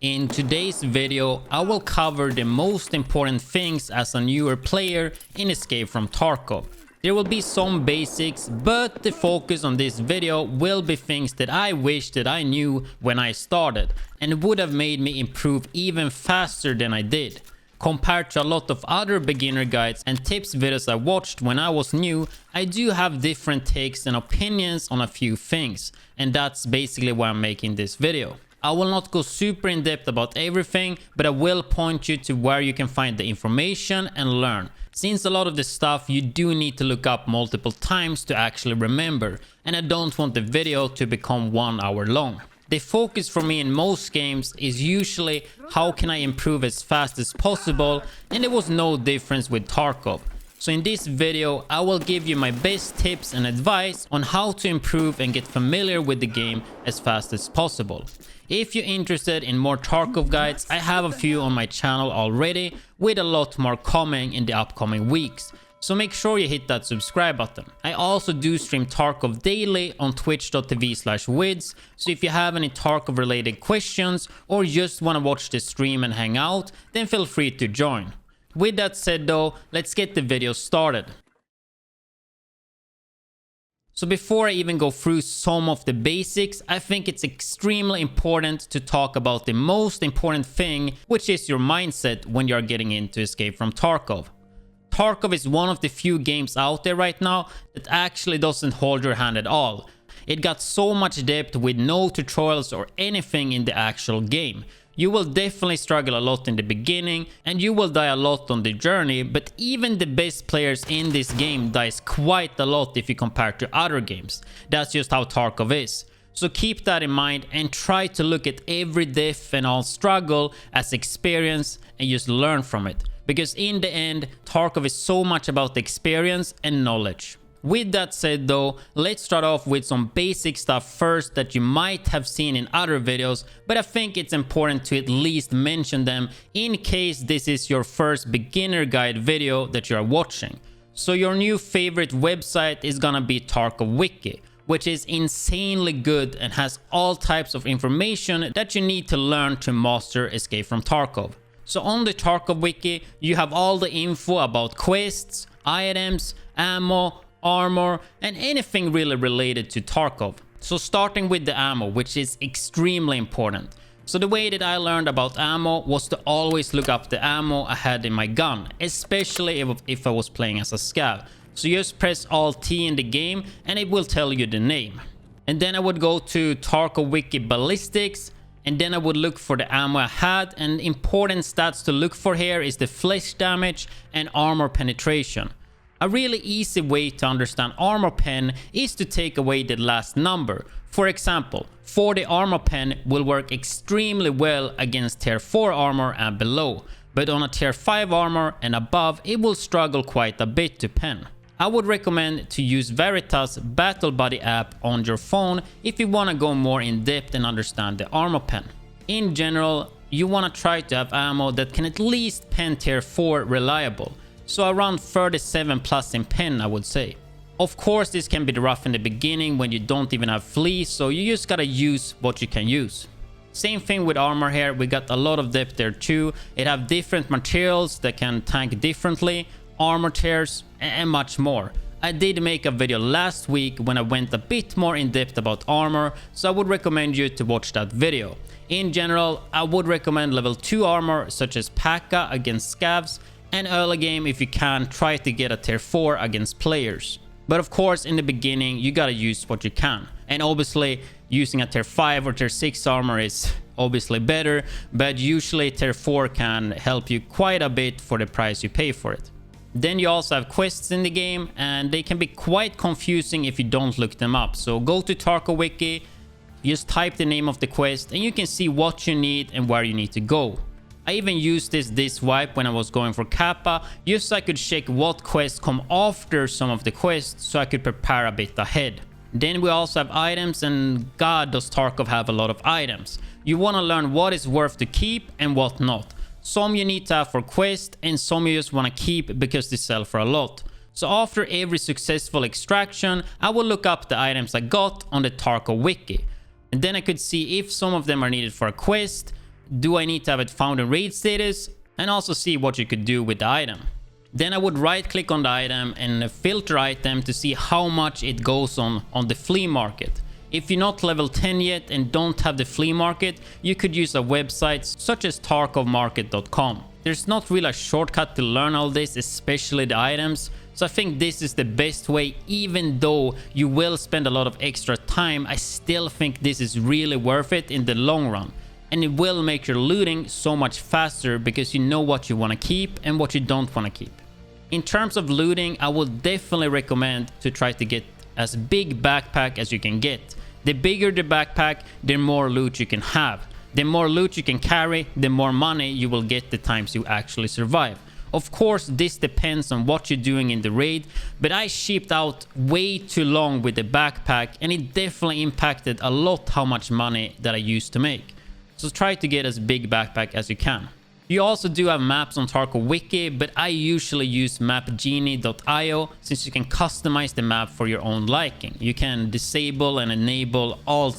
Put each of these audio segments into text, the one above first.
In today's video, I will cover the most important things as a newer player in Escape from Tarkov. There will be some basics, but the focus on this video will be things that I wish that I knew when I started and would have made me improve even faster than I did. Compared to a lot of other beginner guides and tips videos I watched when I was new, I do have different takes and opinions on a few things, and that's basically why I'm making this video. I will not go super in depth about everything, but I will point you to where you can find the information and learn, since a lot of the stuff you do need to look up multiple times to actually remember, and I don't want the video to become 1 hour long. The focus for me in most games is usually how can I improve as fast as possible, and there was no difference with Tarkov. So in this video, I will give you my best tips and advice on how to improve and get familiar with the game as fast as possible. If you're interested in more Tarkov guides, I have a few on my channel already, with a lot more coming in the upcoming weeks. So make sure you hit that subscribe button. I also do stream Tarkov daily on twitch.tv/widdz, so if you have any Tarkov related questions or just want to watch the stream and hang out, then feel free to join. With that said though, let's get the video started. So before I even go through some of the basics, I think it's extremely important to talk about the most important thing, which is your mindset when you're getting into Escape from Tarkov. Tarkov is one of the few games out there right now that actually doesn't hold your hand at all. It got so much depth with no tutorials or anything in the actual game. You will definitely struggle a lot in the beginning and you will die a lot on the journey, but even the best players in this game dies quite a lot if you compare to other games. That's just how Tarkov is. So keep that in mind and try to look at every death and all struggle as experience and just learn from it. Because in the end, Tarkov is so much about experience and knowledge. With that said though, let's start off with some basic stuff first that you might have seen in other videos, but I think it's important to at least mention them in case this is your first beginner guide video that you are watching. So your new favorite website is gonna be Tarkov Wiki, which is insanely good and has all types of information that you need to learn to master Escape from Tarkov. So on the Tarkov Wiki, you have all the info about quests, items, ammo, armor, and anything really related to Tarkov. So starting with the ammo, which is extremely important. So the way that I learned about ammo was to always look up the ammo I had in my gun, especially if I was playing as a scav. So just press Alt-T in the game and it will tell you the name. And then I would go to Tarkov Wiki Ballistics, and then I would look for the ammo I had, and important stats to look for here is the flesh damage and armor penetration. A really easy way to understand armor pen is to take away the last number. For example, 40 armor pen will work extremely well against tier 4 armor and below, but on a tier 5 armor and above it will struggle quite a bit to pen. I would recommend to use Veritas Battle Buddy app on your phone if you want to go more in depth and understand the armor pen. In general, you want to try to have ammo that can at least pen tier 4 reliable. So around 37 plus in pen, I would say. Of course, this can be rough in the beginning when you don't even have fleece, so you just gotta use what you can use. Same thing with armor here, we got a lot of depth there too. It have different materials that can tank differently, armor tiers, and much more. I did make a video last week when I went a bit more in depth about armor, so I would recommend you to watch that video. In general, I would recommend level 2 armor such as P.A.K.A. against scavs, and early game if you can try to get a tier 4 against players. But of course in the beginning you gotta use what you can, and obviously using a tier 5 or tier 6 armor is obviously better, but usually tier 4 can help you quite a bit for the price you pay for it. Then you also have quests in the game and they can be quite confusing if you don't look them up. So go to Tarkov Wiki, just type the name of the quest and you can see what you need and where you need to go. I even used this wipe when I was going for Kappa, just so I could check what quests come after some of the quests so I could prepare a bit ahead. Then we also have items, and god does Tarkov have a lot of items. You want to learn what is worth to keep and what not. Some you need to have for quest and some you just want to keep because they sell for a lot. So after every successful extraction, I will look up the items I got on the Tarkov Wiki. And then I could see if some of them are needed for a quest, Do I need to have it found in raid status? And also see what you could do with the item. Then I would right click on the item and filter item to see how much it goes on the flea market. If you're not level 10 yet and don't have the flea market, you could use a website such as tarkovmarket.com. There's not really a shortcut to learn all this, especially the items. So I think this is the best way. Even though you will spend a lot of extra time, I still think this is really worth it in the long run. And it will make your looting so much faster because you know what you want to keep and what you don't want to keep. In terms of looting, I would definitely recommend to try to get as big backpack as you can get. The bigger the backpack, the more loot you can have. The more loot you can carry, the more money you will get the times you actually survive. Of course, this depends on what you're doing in the raid, but I shipped out way too long with the backpack and it definitely impacted a lot how much money that I used to make. So try to get as big backpack as you can. You also do have maps on Tarkov Wiki, but I usually use mapgenie.io since you can customize the map for your own liking. You can disable and enable all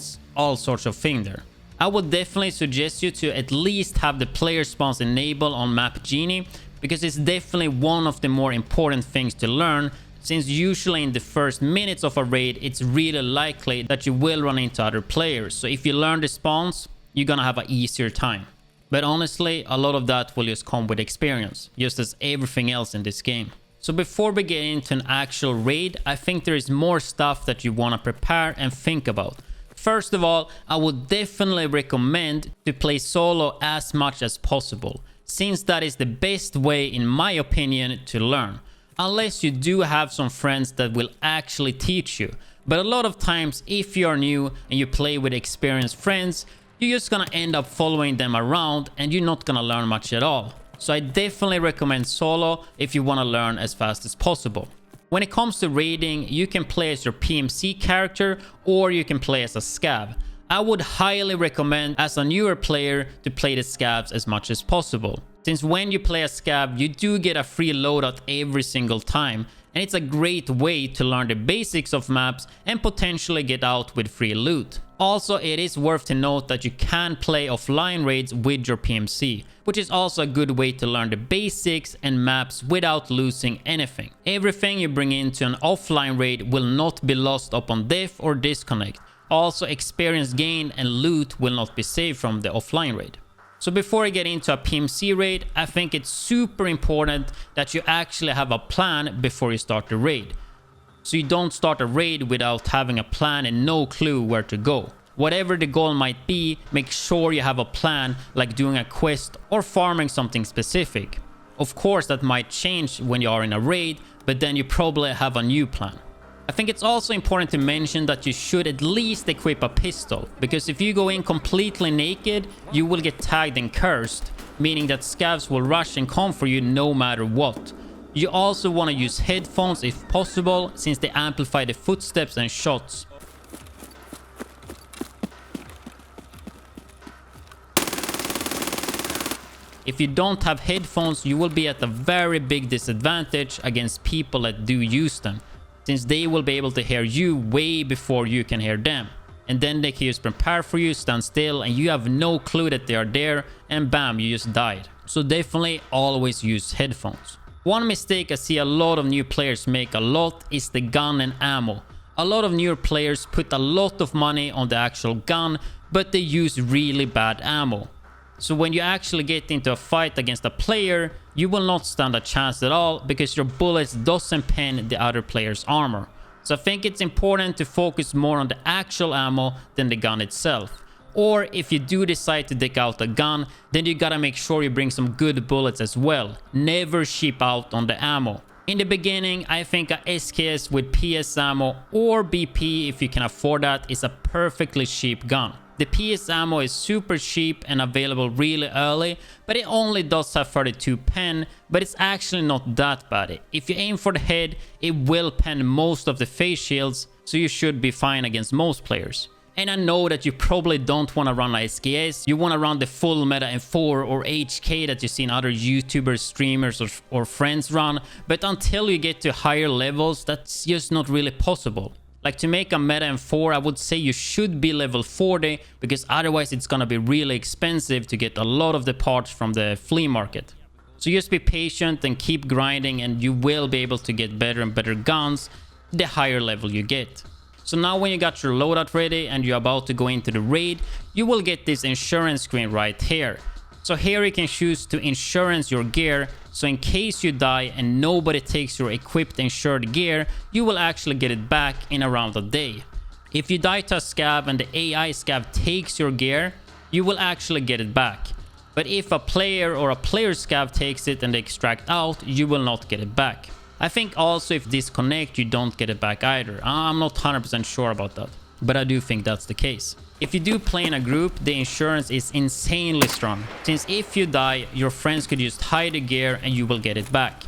sorts of things there. I would definitely suggest you to at least have the player spawns enabled on mapgenie because it's definitely one of the more important things to learn, since usually in the first minutes of a raid it's really likely that you will run into other players. So if you learn the spawns, you're gonna have an easier time. But honestly, a lot of that will just come with experience, just as everything else in this game. So before we get into an actual raid, I think there is more stuff that you want to prepare and think about. First of all, I would definitely recommend to play solo as much as possible, since that is the best way, in my opinion, to learn. Unless you do have some friends that will actually teach you. But a lot of times, if you are new and you play with experienced friends, you're just gonna end up following them around and you're not gonna learn much at all. So I definitely recommend solo if you want to learn as fast as possible. When it comes to raiding, you can play as your PMC character or you can play as a scav. I would highly recommend as a newer player to play the scavs as much as possible, since when you play a scav you do get a free loadout every single time, and it's a great way to learn the basics of maps and potentially get out with free loot. Also, it is worth to note that you can play offline raids with your PMC, which is also a good way to learn the basics and maps without losing anything. Everything you bring into an offline raid will not be lost upon death or disconnect. Also, experience gain and loot will not be saved from the offline raid. So before I get into a PMC raid, I think it's super important that you actually have a plan before you start the raid. So you don't start a raid without having a plan and no clue where to go. Whatever the goal might be, make sure you have a plan, like doing a quest or farming something specific. Of course, that might change when you are in a raid, but then you probably have a new plan. I think it's also important to mention that you should at least equip a pistol, because if you go in completely naked, you will get tagged and cursed, meaning that scavs will rush and come for you no matter what. You also want to use headphones if possible, since they amplify the footsteps and shots. If you don't have headphones, you will be at a very big disadvantage against people that do use them, since they will be able to hear you way before you can hear them. And then they can just prepare for you, stand still, and you have no clue that they are there, and bam, you just died. So definitely always use headphones. One mistake I see a lot of new players make a lot is the gun and ammo. A lot of newer players put a lot of money on the actual gun, but they use really bad ammo. So when you actually get into a fight against a player, you will not stand a chance at all because your bullets doesn't pen the other player's armor. So I think it's important to focus more on the actual ammo than the gun itself. Or if you do decide to dig out a gun, then you gotta make sure you bring some good bullets as well. Never cheap out on the ammo. In the beginning, I think a SKS with PS ammo or BP, if you can afford that, is a perfectly cheap gun. The PS ammo is super cheap and available really early, but it only does have 32 pen, but it's actually not that bad. If you aim for the head, it will pen most of the face shields, so you should be fine against most players. And I know that you probably don't want to run a SKS, you want to run the full Meta M4 or HK that you've seen other YouTubers, streamers or friends run, but until you get to higher levels, that's just not really possible. Like to make a meta M4, I would say you should be level 40 because otherwise it's gonna be really expensive to get a lot of the parts from the flea market. So just be patient and keep grinding and you will be able to get better and better guns the higher level you get. So now when you got your loadout ready and you're about to go into the raid, you will get this insurance screen right here. So here you can choose to insurance your gear, so in case you die and nobody takes your equipped insured gear, you will actually get it back in around a day. If you die to a scav and the AI scav takes your gear, you will actually get it back. But if a player or a player scav takes it and they extract out, you will not get it back. I think also if disconnect, you don't get it back either. I'm not 100% sure about that, but I do think that's the case. If you do play in a group, the insurance is insanely strong, since if you die, your friends could just hide the gear and you will get it back.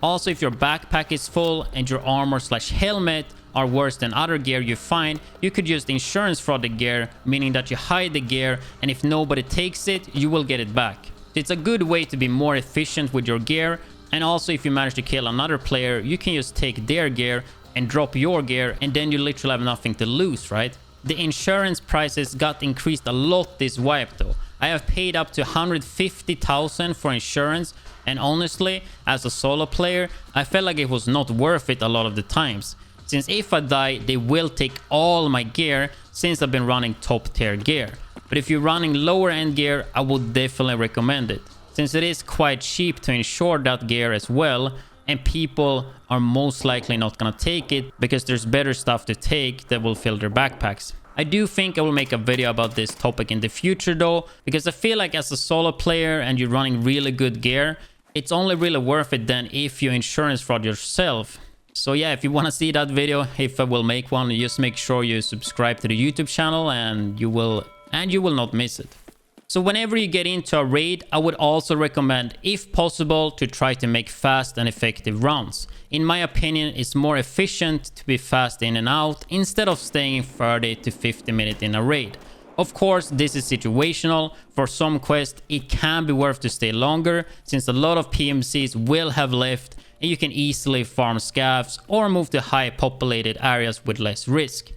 Also, if your backpack is full and your armor/helmet are worse than other gear you find, you could just insurance fraud the gear, meaning that you hide the gear and if nobody takes it, you will get it back. It's a good way to be more efficient with your gear, and also if you manage to kill another player, you can just take their gear and drop your gear and then you literally have nothing to lose, right? The insurance prices got increased a lot this wipe though. I have paid up to 150,000 for insurance, and honestly, as a solo player, I felt like it was not worth it a lot of the times. Since if I die, they will take all my gear since I've been running top tier gear. But if you're running lower end gear, I would definitely recommend it, since it is quite cheap to insure that gear as well, and people are most likely not gonna take it because there's better stuff to take that will fill their backpacks. I do think I will make a video about this topic in the future though, because I feel like as a solo player and you're running really good gear, it's only really worth it then if you insurance fraud yourself. So yeah, if you want to see that video, if I will make one, just make sure you subscribe to the YouTube channel and you will not miss it. So whenever you get into a raid, I would also recommend, if possible, to try to make fast and effective rounds. In my opinion, it's more efficient to be fast in and out instead of staying 30 to 50 minutes in a raid. Of course, this is situational. For some quests, it can be worth to stay longer since a lot of PMCs will have left and you can easily farm scavs or move to high populated areas with less risk.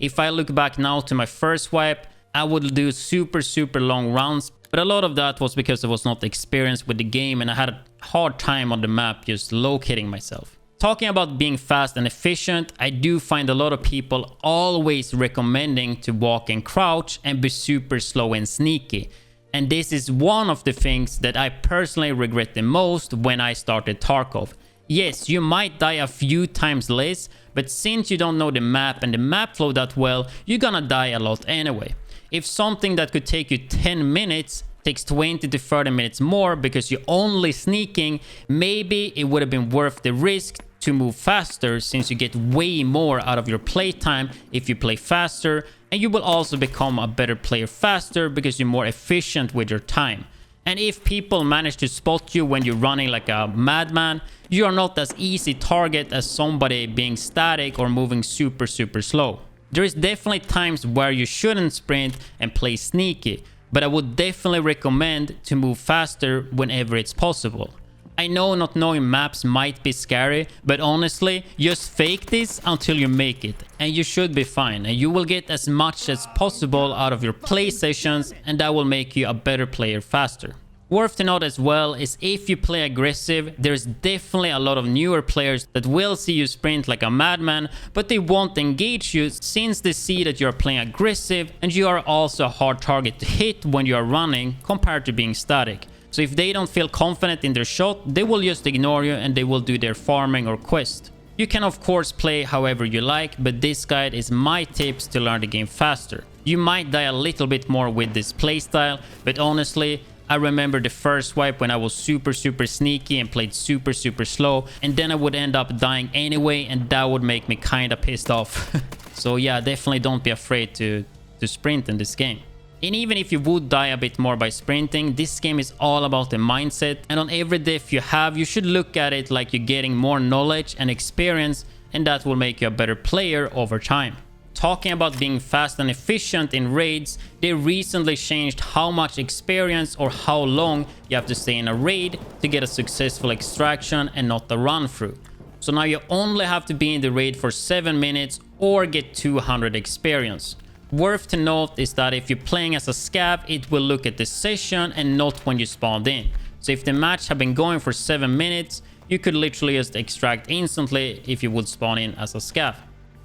If I look back now to my first wipe, I would do super long rounds, but a lot of that was because I was not experienced with the game and I had a hard time on the map just locating myself. Talking about being fast and efficient, I do find a lot of people always recommending to walk and crouch and be super slow and sneaky. And this is one of the things that I personally regret the most when I started Tarkov. Yes, you might die a few times less, but since you don't know the map and the map flow that well, you're gonna die a lot anyway. If something that could take you 10 minutes takes 20 to 30 minutes more because you're only sneaking, maybe it would have been worth the risk to move faster, since you get way more out of your playtime if you play faster, and you will also become a better player faster because you're more efficient with your time. And if people manage to spot you when you're running like a madman, you are not as easy target as somebody being static or moving super slow. There is definitely times where you shouldn't sprint and play sneaky, but I would definitely recommend to move faster whenever it's possible. I know not knowing maps might be scary, but honestly, just fake this until you make it and you should be fine, and you will get as much as possible out of your play sessions, and that will make you a better player faster. Worth to note as well is if you play aggressive, there's definitely a lot of newer players that will see you sprint like a madman, but they won't engage you since they see that you're playing aggressive and you are also a hard target to hit when you are running compared to being static. So if they don't feel confident in their shot, they will just ignore you and they will do their farming or quest. You can of course play however you like, but this guide is my tips to learn the game faster. You might die a little bit more with this playstyle, but honestly, I remember the first wipe when I was super sneaky and played super slow, and then I would end up dying anyway, and that would make me kinda pissed off. So yeah, definitely don't be afraid to sprint in this game. And even if you would die a bit more by sprinting, this game is all about the mindset, and on every diff you have, you should look at it like you're getting more knowledge and experience, and that will make you a better player over time. Talking about being fast and efficient in raids, they recently changed how much experience or how long you have to stay in a raid to get a successful extraction and not a run through. So now you only have to be in the raid for 7 minutes or get 200 experience. Worth to note is that if you're playing as a scav, it will look at the session and not when you spawned in. So if the match have been going for 7 minutes, you could literally just extract instantly if you would spawn in as a scav.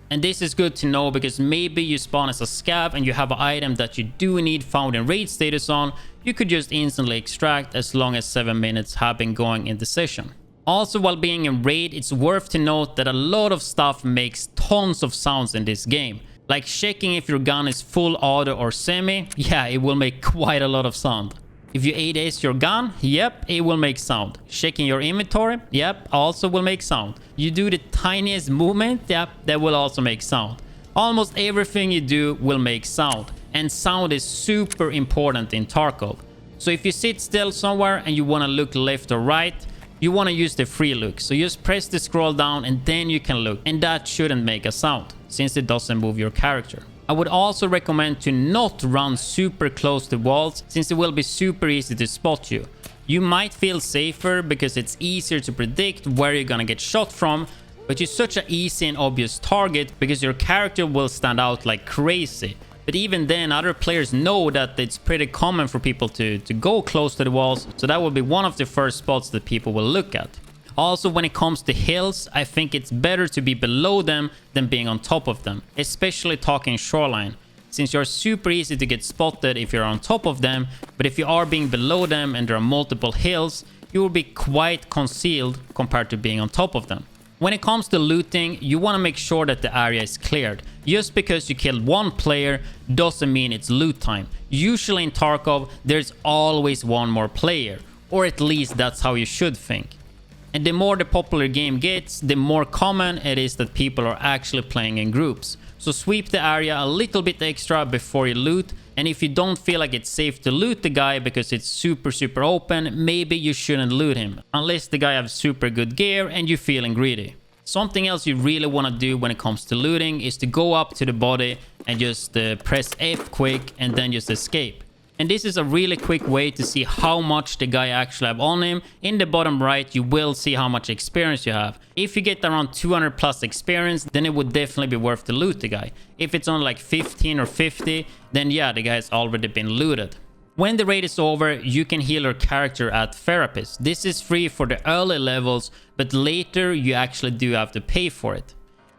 And this is good to know because maybe you spawn as a scav and you have an item that you do need found in raid status on, you could just instantly extract as long as 7 minutes have been going in the session. Also, while being in raid, it's worth to note that a lot of stuff makes tons of sounds in this game. Like checking if your gun is full auto or semi, yeah, it will make quite a lot of sound. If you ADS your gun, yep, it will make sound. Checking your inventory, yep, also will make sound. You do the tiniest movement, yep, that will also make sound. Almost everything you do will make sound. And sound is super important in Tarkov. So if you sit still somewhere and you want to look left or right, you want to use the free look. So just press the scroll down and then you can look. And that shouldn't make a sound, since it doesn't move your character. I would also recommend to not run super close to walls, since it will be super easy to spot you. You might feel safer because it's easier to predict where you're gonna get shot from, but you're such an easy and obvious target because your character will stand out like crazy. But even then, other players know that it's pretty common for people to go close to the walls, so that will be one of the first spots that people will look at. Also, when it comes to hills, I think it's better to be below them than being on top of them, especially talking shoreline, since you're super easy to get spotted if you're on top of them, but if you are being below them and there are multiple hills, you will be quite concealed compared to being on top of them. When it comes to looting, you want to make sure that the area is cleared. Just because you killed one player doesn't mean it's loot time. Usually in Tarkov, there's always one more player, or at least that's how you should think. And the more the popular game gets, the more common it is that people are actually playing in groups. So sweep the area a little bit extra before you loot, and if you don't feel like it's safe to loot the guy because it's super open, maybe you shouldn't loot him, unless the guy has super good gear and you're feeling greedy. Something else you really want to do when it comes to looting is to go up to the body and just press F quick and then just escape. And this is a really quick way to see how much the guy actually have on him. In the bottom right, you will see how much experience you have. If you get around 200 plus experience, then it would definitely be worth to loot the guy. If it's on like 15 or 50, then yeah, the guy's already been looted. When the raid is over, you can heal your character at Therapist. This is free for the early levels, but later you actually do have to pay for it.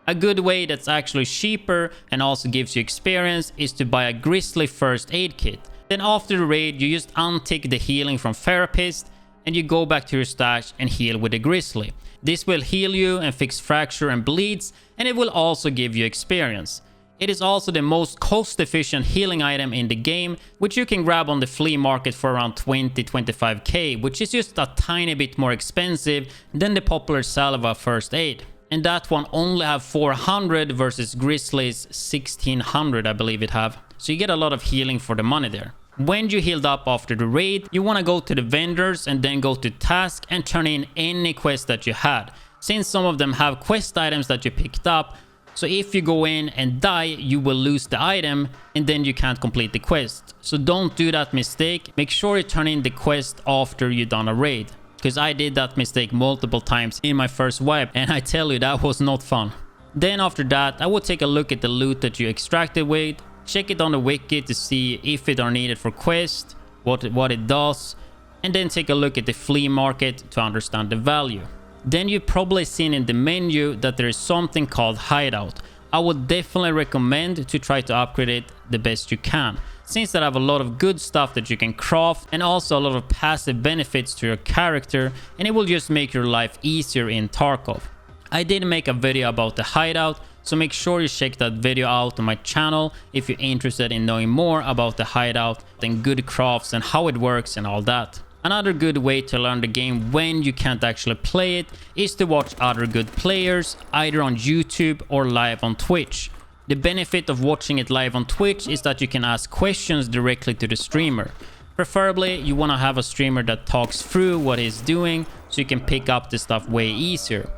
A good way that's actually cheaper and also gives you experience is to buy a Grizzly first aid kit. Then after the raid, you just untick the healing from Therapist and you go back to your stash and heal with the Grizzly. This will heal you and fix fracture and bleeds, and it will also give you experience. It is also the most cost-efficient healing item in the game, which you can grab on the flea market for around 20-25k, which is just a tiny bit more expensive than the popular Salva first aid. And that one only have 400 versus Grizzly's 1600, I believe it have. So you get a lot of healing for the money there. When you healed up after the raid, you want to go to the vendors and then go to task and turn in any quest that you had, since some of them have quest items that you picked up. So if you go in and die, you will lose the item and then you can't complete the quest. So don't do that mistake. Make sure you turn in the quest after you've done a raid, because I did that mistake multiple times in my first wipe, and I tell you, that was not fun. Then after that, I would take a look at the loot that you extracted with, check it on the wiki to see if it are needed for quest, what it does, and then take a look at the flea market to understand the value. Then you've probably seen in the menu that there is something called hideout. I would definitely recommend to try to upgrade it the best you can, since that have a lot of good stuff that you can craft and also a lot of passive benefits to your character, and it will just make your life easier in Tarkov. I did make a video about the hideout, so make sure you check that video out on my channel if you're interested in knowing more about the hideout and good crafts and how it works and all that. Another good way to learn the game when you can't actually play it is to watch other good players, either on YouTube or live on Twitch. The benefit of watching it live on Twitch is that you can ask questions directly to the streamer. Preferably, you want to have a streamer that talks through what he's doing so you can pick up the stuff way easier.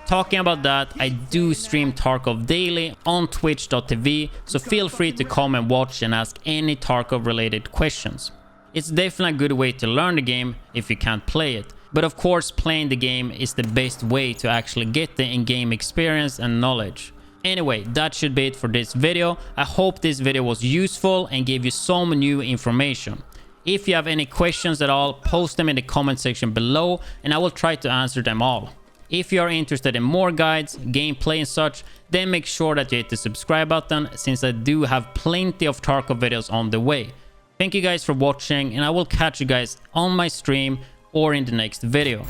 Talking about that, I do stream Tarkov daily on twitch.tv, so feel free to come and watch and ask any Tarkov related questions. It's definitely a good way to learn the game if you can't play it. But of course, playing the game is the best way to actually get the in-game experience and knowledge. Anyway, that should be it for this video. I hope this video was useful and gave you some new information. If you have any questions at all, post them in the comment section below and I will try to answer them all. If you are interested in more guides, gameplay and such, then make sure that you hit the subscribe button, since I do have plenty of Tarkov videos on the way. Thank you guys for watching, and I will catch you guys on my stream or in the next video.